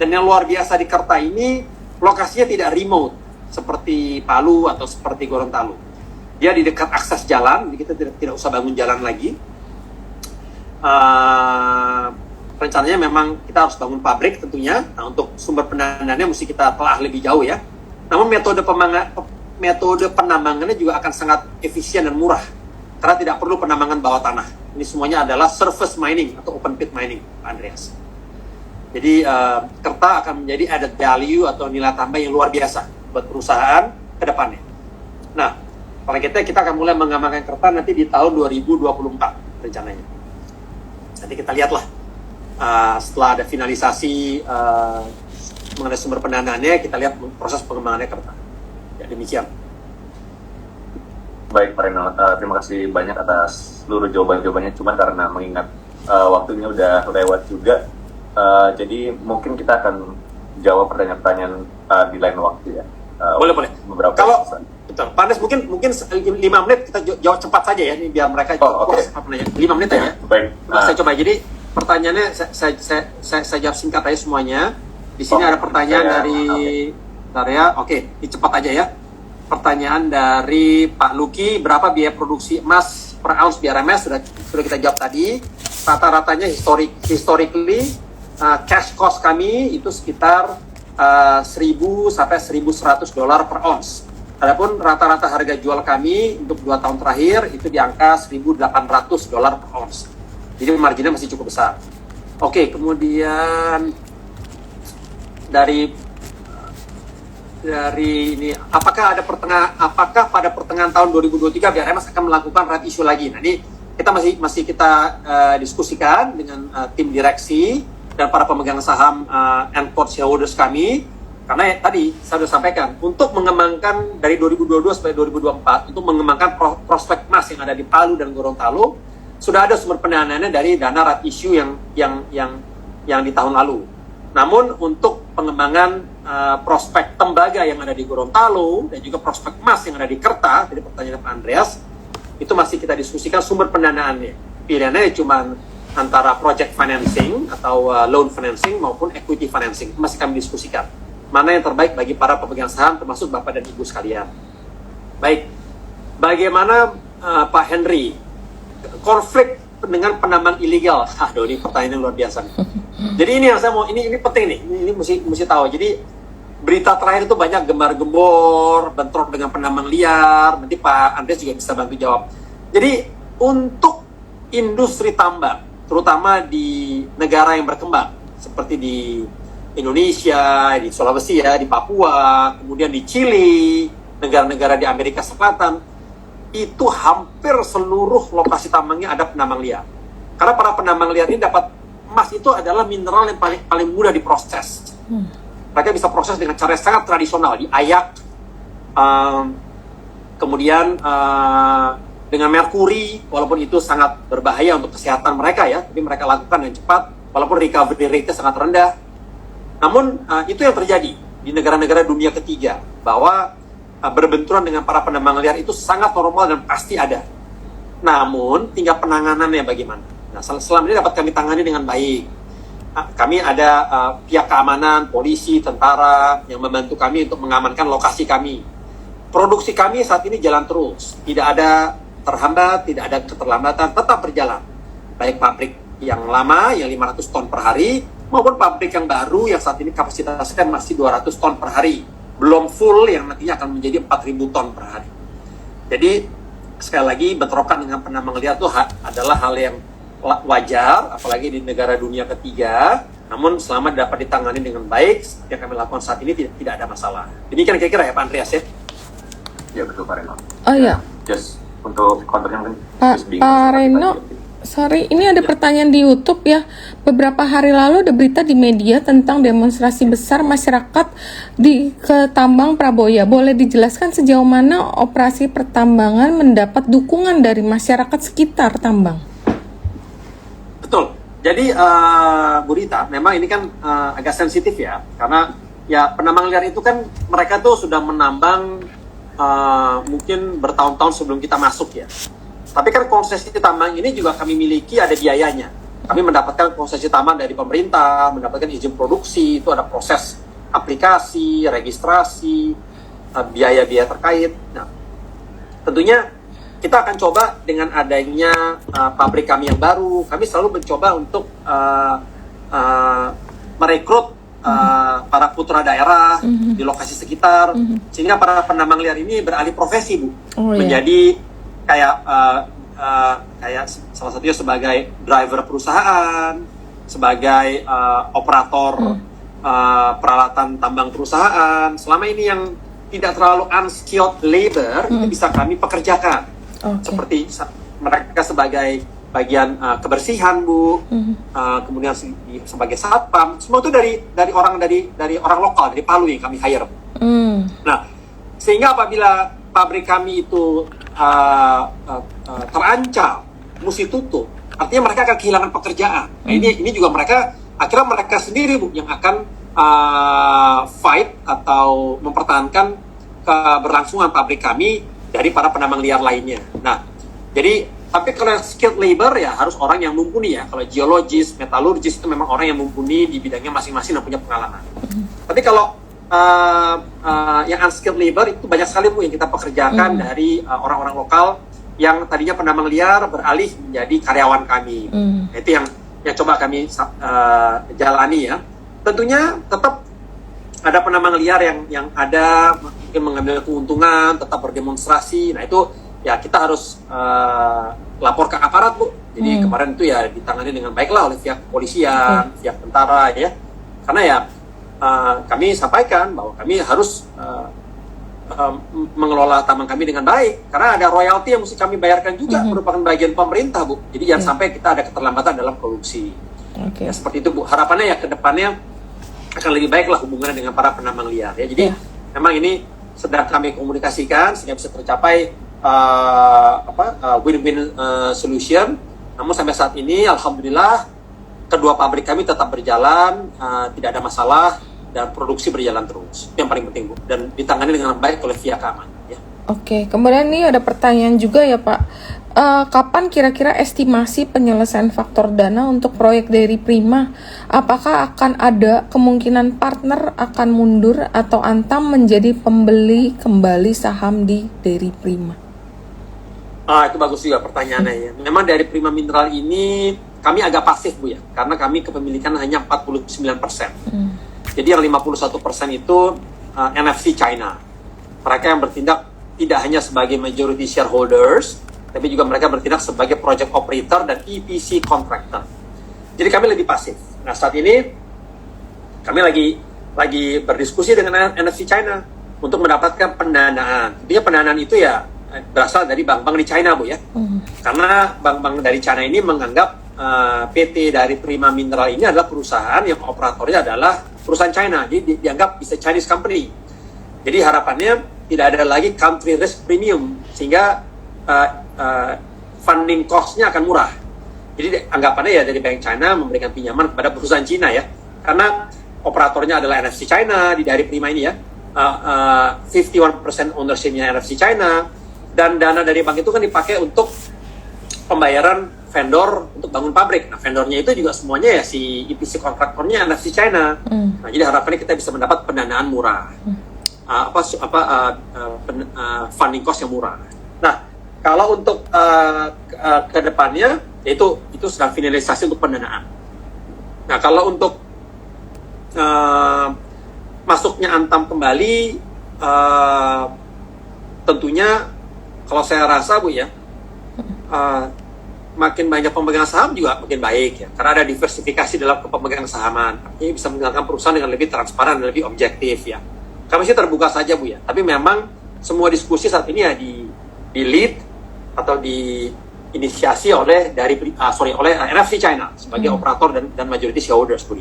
Dan yang luar biasa di Kerta ini, lokasinya tidak remote seperti Palu atau seperti Gorontalo. Dia di dekat akses jalan, jadi kita tidak usah bangun jalan lagi. Rencananya memang kita harus bangun pabrik tentunya. Nah, untuk sumber pendandaannya mesti kita telah lebih jauh ya. Namun metode penambangannya juga akan sangat efisien dan murah karena tidak perlu penambangan bawah tanah. Ini semuanya adalah surface mining atau open pit mining, Pak Andreas. Jadi Kerta akan menjadi added value atau nilai tambah yang luar biasa buat perusahaan ke depannya. Nah, targetnya kita akan mulai mengembangkan Kerta nanti di tahun 2024 rencananya. Nanti kita lihatlah setelah ada finalisasi mengenai sumber pendanaannya, kita lihat proses pengembangannya Kerta. Ya, demikian. Baik, Pak Reno, terima kasih banyak atas seluruh jawaban-jawabannya. Cuman karena mengingat waktunya udah lewat juga, jadi mungkin kita akan jawab pertanyaan-pertanyaan di lain waktu ya. Boleh. Beberapa kalau betul, Pak Andes mungkin 5 menit kita jawab cepat saja ya, ini biar mereka jawab okay. 5 menit aja. Baik. Saya coba. Jadi pertanyaannya saya jawab singkat aja semuanya. Di sini ada pertanyaan dari Daria. Oke, ini cepat aja ya. Pertanyaan dari Pak Luki, berapa biaya produksi emas per ounce BRMS? Sudah kita jawab tadi. Rata-ratanya historically cash cost kami itu sekitar 1.000 sampai 1.100 dolar per ounce. Adapun rata-rata harga jual kami untuk 2 tahun terakhir itu di angka 1.800 dolar per ounce. Jadi marginnya masih cukup besar. Oke, kemudian dari ini, apakah pada pertengahan tahun 2023 BRMS akan melakukan right issue lagi? Nah, ini kita masih kita diskusikan dengan tim direksi dan para pemegang saham and port shareholders kami, karena tadi saya sudah sampaikan untuk mengembangkan dari 2022 sampai 2024 itu mengembangkan prospek emas yang ada di Palu dan Gorontalo, sudah ada sumber pendanaannya dari dana right issue yang di tahun lalu. Namun untuk pengembangan prospek tembaga yang ada di Gorontalo dan juga prospek emas yang ada di Kerta, jadi pertanyaan Pak Andreas, itu masih kita diskusikan sumber pendanaannya. Pilihannya cuma antara project financing atau loan financing maupun equity financing. Masih kami diskusikan. Mana yang terbaik bagi para pemegang saham termasuk Bapak dan Ibu sekalian. Baik, bagaimana Pak Henry, konflik dengan penambang ilegal? Aduh, ini pertanyaan yang luar biasa nih. Jadi ini yang saya mau, ini penting nih, ini mesti tahu. Jadi berita terakhir itu banyak gembar-gembor, bentrok dengan penambang liar. Nanti Pak Andreas juga bisa bantu jawab. Jadi untuk industri tambang, terutama di negara yang berkembang, seperti di Indonesia, di Sulawesi ya, di Papua, kemudian di Chili, negara-negara di Amerika Selatan, itu hampir seluruh lokasi tambangnya ada penambang liar. Karena para penambang liar ini dapat emas, itu adalah mineral yang paling mudah diproses. Mereka bisa proses dengan cara yang sangat tradisional, diayak, kemudian dengan merkuri, walaupun itu sangat berbahaya untuk kesehatan mereka ya, tapi mereka lakukan dengan cepat, walaupun recovery rate-nya sangat rendah. Namun itu yang terjadi di negara-negara dunia ketiga, bahwa berbenturan dengan para penambang liar itu sangat normal dan pasti ada. Namun tinggal penanganannya bagaimana. Nah, selama ini dapat kami tangani dengan baik. Kami ada pihak keamanan, polisi, tentara yang membantu kami untuk mengamankan lokasi kami. Produksi kami saat ini jalan terus, tidak ada terhambat, tidak ada keterlambatan, tetap berjalan. Baik pabrik yang lama yang 500 ton per hari maupun pabrik yang baru yang saat ini kapasitasnya masih 200 ton per hari. Belum full yang nantinya akan menjadi 4.000 ton per hari. Jadi sekali lagi bentrokan dengan penambang liar itu adalah hal yang wajar, apalagi di negara dunia ketiga. Namun selama dapat ditangani dengan baik, yang kami lakukan saat ini tidak ada masalah. Demikian kira-kira ya Pak Andreas ya? Ya betul Pak Reno. Oh iya. Just untuk kontennya mungkin Pak Reno, sorry, ini ada pertanyaan di YouTube ya. Beberapa hari lalu ada berita di media tentang demonstrasi besar masyarakat ke tambang Praboya. Boleh dijelaskan sejauh mana operasi pertambangan mendapat dukungan dari masyarakat sekitar tambang? Betul. Jadi Bu Rita, memang ini kan agak sensitif ya, karena ya penambang liar itu kan mereka tuh sudah menambang mungkin bertahun-tahun sebelum kita masuk ya. Tapi kan konsesi tambang ini juga kami miliki ada biayanya. Kami mendapatkan konsesi tambang dari pemerintah, mendapatkan izin produksi, itu ada proses aplikasi, registrasi, biaya-biaya terkait. Nah, tentunya kita akan coba dengan adanya pabrik kami yang baru, kami selalu mencoba untuk merekrut para putra daerah di lokasi sekitar, sehingga para penambang liar ini beralih profesi, Bu, menjadi kayak kayak salah satunya sebagai driver perusahaan, sebagai operator peralatan tambang perusahaan. Selama ini yang tidak terlalu unskilled labor itu bisa kami pekerjakan, seperti mereka sebagai bagian kebersihan, Bu, kemudian sebagai satpam, semua itu dari orang lokal, dari Palu yang kami hire. Nah, sehingga apabila pabrik kami itu terancam, mesti tutup, artinya mereka akan kehilangan pekerjaan. Nah, ini juga akhirnya mereka sendiri, Bu, yang akan fight atau mempertahankan keberlangsungan pabrik kami dari para penambang liar lainnya. Nah, jadi tapi kalau skilled labor ya harus orang yang mumpuni ya. Kalau geologis, metalurgis itu memang orang yang mumpuni di bidangnya masing-masing dan punya pengalaman. Tapi kalau yang unskilled labor itu banyak sekali, Bu, yang kita pekerjakan dari orang-orang lokal yang tadinya penambang liar beralih menjadi karyawan kami. Nah, itu yang coba kami jalani ya. Tentunya tetap ada penambang liar yang ada mungkin mengambil keuntungan, tetap berdemonstrasi. Nah, itu ya kita harus lapor ke aparat, Bu. Jadi kemarin itu ya ditangani dengan baiklah oleh pihak kepolisian, pihak tentara ya. Karena ya kami sampaikan bahwa kami harus mengelola tambang kami dengan baik. Karena ada royalti yang mesti kami bayarkan juga, merupakan bagian pemerintah, Bu. Jadi jangan sampai kita ada keterlambatan dalam produksi. Ya, seperti itu, Bu. Harapannya ya ke depannya akan lebih baiklah hubungannya dengan para penambang liar ya. Jadi memang ini sedang kami komunikasikan sehingga bisa tercapai win-win solution. Namun sampai saat ini alhamdulillah kedua pabrik kami tetap berjalan, tidak ada masalah dan produksi berjalan terus. Itu yang paling penting, Bu, dan ditangani dengan baik oleh pihak keamanan ya. Oke, kemudian ini ada pertanyaan juga ya, Pak. Kapan kira-kira estimasi penyelesaian faktor dana untuk proyek Dairy Prima? Apakah akan ada kemungkinan partner akan mundur atau Antam menjadi pembeli kembali saham di Dairy Prima? Itu bagus juga pertanyaannya ya. Memang Dairy Prima Mineral ini kami agak pasif, Bu ya, karena kami kepemilikan hanya 49%. Jadi yang 51% itu NFC China. Mereka yang bertindak tidak hanya sebagai majority shareholders, tapi juga mereka bertindak sebagai project operator dan EPC contractor. Jadi kami lebih pasif. Nah, saat ini kami lagi berdiskusi dengan NFC China untuk mendapatkan pendanaan. Tentunya pendanaan itu ya berasal dari bank-bank di China, Bu ya. Karena bank-bank dari China ini menganggap PT dari Prima Mineral ini adalah perusahaan yang operatornya adalah perusahaan China. Jadi dianggap bisa Chinese company. Jadi harapannya tidak ada lagi country risk premium, sehingga funding cost-nya akan murah. Jadi anggapannya ya dari Bank China memberikan pinjaman kepada perusahaan Cina ya, karena operatornya adalah NFC China di Dairy Prima ini ya, 51% ownership-nya NFC China, dan dana dari bank itu kan dipakai untuk pembayaran vendor untuk bangun pabrik. Nah, vendornya itu juga semuanya ya si EPC kontraktornya NFC China. Nah, jadi harapannya kita bisa mendapat pendanaan murah, funding cost yang murah. Nah, kalau untuk ke depannya, itu sedang finalisasi untuk pendanaan. Nah, kalau untuk masuknya Antam kembali, tentunya kalau saya rasa, Bu ya, makin banyak pemegang saham juga makin baik ya, karena ada diversifikasi dalam pemegang sahaman. Ini bisa menjalankan perusahaan dengan lebih transparan dan lebih objektif ya. Kami sih terbuka saja, Bu ya, tapi memang semua diskusi saat ini ya di lead atau diinisiasi oleh oleh NFC China sebagai operator dan majority shareholders, Bu.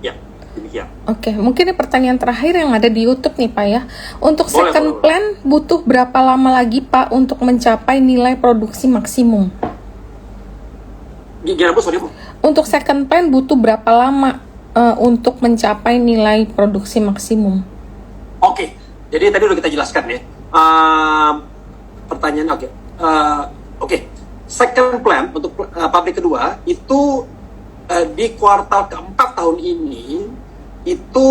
Ya, demikian. Oke, mungkin ini pertanyaan terakhir yang ada di YouTube nih, Pak ya. Untuk second plan butuh berapa lama lagi, Pak, untuk mencapai nilai produksi maksimum? Gimana, Bu? Sorry, Bu. Untuk second plan butuh berapa lama untuk mencapai nilai produksi maksimum? Oke, jadi tadi udah kita jelaskan ya. Pertanyaan oke. Second plan untuk pabrik kedua itu di kuartal keempat tahun ini itu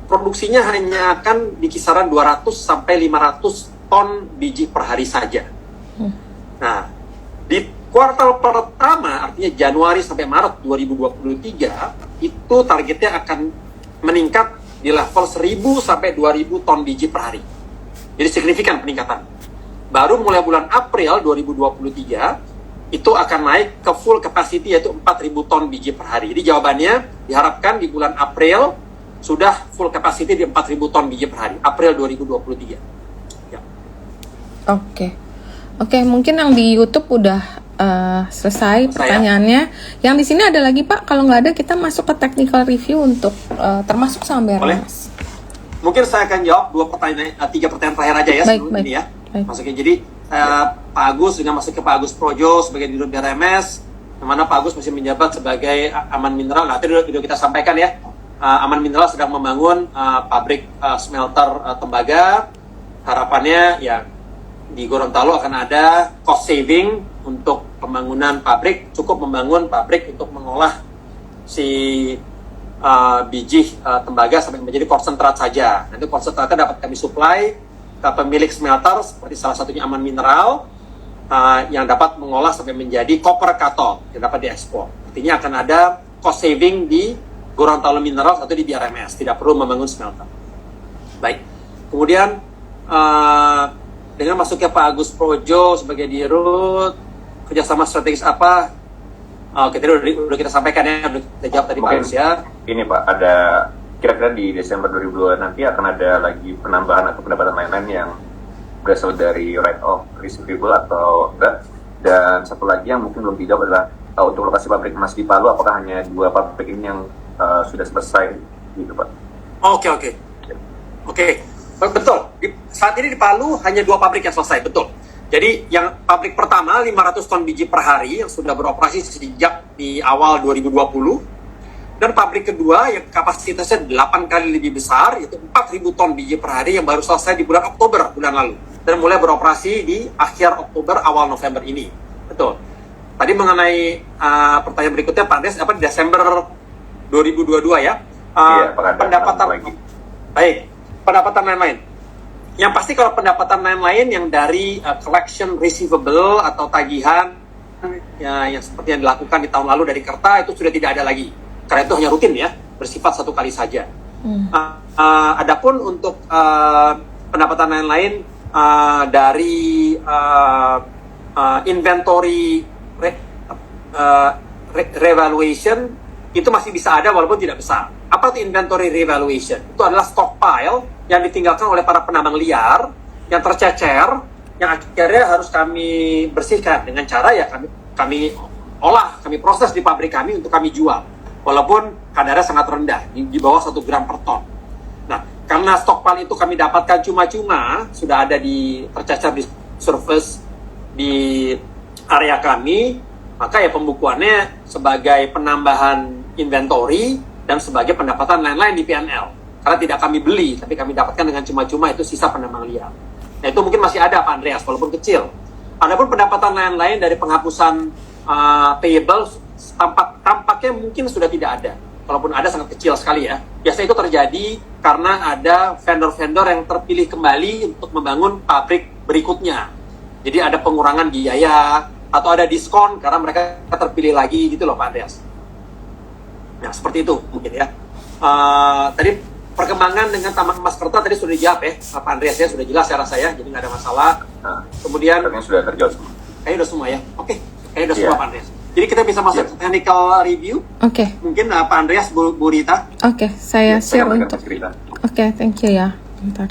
produksinya hanya akan di kisaran 200 sampai 500 ton biji per hari saja. Nah, di kuartal pertama, artinya Januari sampai Maret 2023, itu targetnya akan meningkat di level 1.000 sampai 2.000 ton biji per hari. Jadi signifikan peningkatan. Baru mulai bulan April 2023, itu akan naik ke full capacity, yaitu 4.000 ton biji per hari. Jadi jawabannya diharapkan di bulan April sudah full capacity di 4.000 ton biji per hari, April 2023. Ya. Oke, mungkin yang di YouTube udah selesai pertanyaannya. Yang di sini ada lagi Pak, kalau nggak ada kita masuk ke technical review untuk termasuk sama BRMS. Mungkin saya akan jawab 3 pertanyaan terakhir aja ya sebelum ini ya. Masukin. Jadi Pak Agus dengan masuk ke Pak Agus Projo sebagai Dirut BRMS, yang mana Pak Agus masih menjabat sebagai Aman Mineral. Nah, tadi sudah kita sampaikan ya. Aman Mineral sedang membangun pabrik smelter tembaga. Harapannya ya di Gorontalo akan ada cost saving untuk pembangunan pabrik, cukup membangun pabrik untuk mengolah si biji tembaga sampai menjadi konsentrat saja. Nanti konsentratnya dapat kami supply ke pemilik smelter seperti salah satunya Aman Mineral yang dapat mengolah sampai menjadi copper cathode yang dapat diekspor. Artinya akan ada cost saving di Gorontalo Mineral atau di BRMS, tidak perlu membangun smelter. Baik, kemudian dengan masuknya Pak Agus Projo sebagai Dirut, kerjasama strategis apa? Oke, tadi udah kita sampaikan ya, udah kita jawab tadi Pak Agus ya. Ini Pak, ada kira-kira di Desember 2022 nanti akan ada lagi penambahan atau pendapatan lain-lain yang berasal dari right of receivable atau enggak? Dan satu lagi yang mungkin belum dijawab adalah untuk lokasi pabrik emas di Palu, apakah hanya 2 pabrik ini yang sudah selesai gitu Pak? Oke. Betul. Saat ini di Palu hanya 2 pabrik yang selesai, betul. Jadi yang pabrik pertama 500 ton biji per hari yang sudah beroperasi sejak di awal 2020, dan pabrik kedua yang kapasitasnya 8 kali lebih besar, yaitu 4.000 ton biji per hari yang baru selesai di bulan Oktober bulan lalu dan mulai beroperasi di akhir Oktober awal November ini. Betul. Tadi mengenai pertanyaan berikutnya Pak Des, di Desember 2022 ya. Iya, pendapatan lagi. Baik, pendapatan lain-lain. Yang pasti kalau pendapatan lain-lain yang dari collection receivable atau tagihan ya, yang seperti yang dilakukan di tahun lalu dari Kerta itu sudah tidak ada lagi. Karena itu hanya rutin ya, bersifat 1 kali saja. Adapun untuk pendapatan lain-lain dari inventory revaluation itu masih bisa ada walaupun tidak besar. Apa itu inventory revaluation? Itu adalah stockpile yang ditinggalkan oleh para penambang liar yang tercecer, yang akhirnya harus kami bersihkan dengan cara ya kami olah, kami proses di pabrik kami untuk kami jual. Walaupun kadarnya sangat rendah, di bawah 1 gram per ton. Nah, karena stockpile itu kami dapatkan cuma-cuma, sudah ada tercecer di surface di area kami, maka ya pembukuannya sebagai penambahan inventory dan sebagai pendapatan lain-lain di PNL. Karena tidak kami beli, tapi kami dapatkan dengan cuma-cuma, itu sisa penambang liar. Nah, itu mungkin masih ada Pak Andreas, walaupun kecil. Adapun pendapatan lain-lain dari penghapusan payables, tampaknya mungkin sudah tidak ada. Walaupun ada, sangat kecil sekali ya. Biasanya itu terjadi karena ada vendor-vendor yang terpilih kembali untuk membangun pabrik berikutnya. Jadi ada pengurangan biaya, atau ada diskon karena mereka terpilih lagi gitu loh Pak Andreas. Nah, seperti itu mungkin ya. Tadi perkembangan dengan tambang emas Kerta tadi sudah dijawab ya Pak Andreas ya, sudah jelas saya rasa ya, jadi nggak ada masalah. Kemudian sudah terjawab semua. Kayaknya udah semua ya. Oke, kayaknya udah semua Pak Andreas. Jadi kita bisa masuk ke technical review. Mungkin Pak Andreas, Bu Rita. Saya share untuk. Thank you ya. Bentar.